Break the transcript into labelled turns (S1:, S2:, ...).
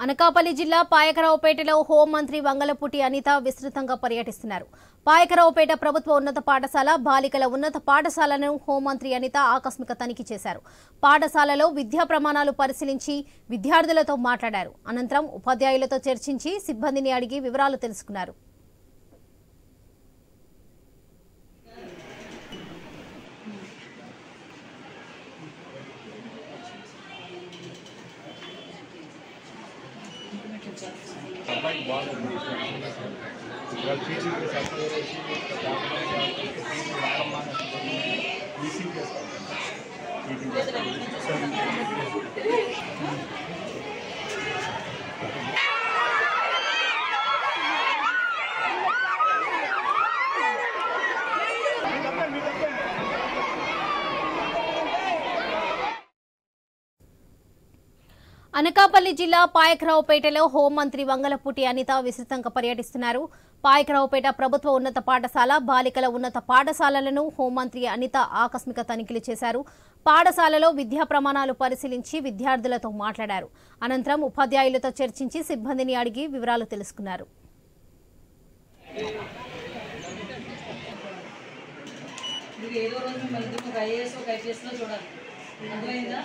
S1: అనకాపల్లి జిల్లా పాయకరావుపేటలో హోంమంత్రి వంగలపూడి అనిత విస్తృతంగా పర్యటిస్తున్నారు. పాయకరావుపేట ప్రభుత్వ ఉన్నత పాఠశాల బాలికల ఉన్నత పాఠశాలను హోంమంత్రి అనిత ఆకస్మిక తనిఖీ చేశారు. పాఠశాలలో విద్యా ప్రమాణాలు పరిశీలించి విద్యార్థులతో మాట్లాడారు. అనంతరం ఉపాధ్యాయులతో చర్చించి సిబ్బందిని అడిగి వివరాలు తెలుసుకున్నారు. అనకాపల్లి జిల్లా పాయకరావుపేటలో హోంమంత్రి వంగలపూడి అనిత విస్తృతంగా పర్యటిస్తున్నారు. పాయకరావుపేట ప్రభుత్వ ఉన్నత పాఠశాల బాలికల ఉన్నత పాఠశాలలను హోంమంత్రి అనిత ఆకస్మిక తనిఖీలు చేశారు. పాఠశాలలో విద్యా ప్రమాణాలు పరిశీలించి విద్యార్థులతో మాట్లాడారు. అనంతరం ఉపాధ్యాయులతో చర్చించి సిబ్బందిని అడిగి వివరాలు తెలుసుకున్నారు.
S2: ఏదో రోజు మన ఐఏఎస్ ఒక ఐపీఎస్ లో చూడాలి. అర్థమైందా?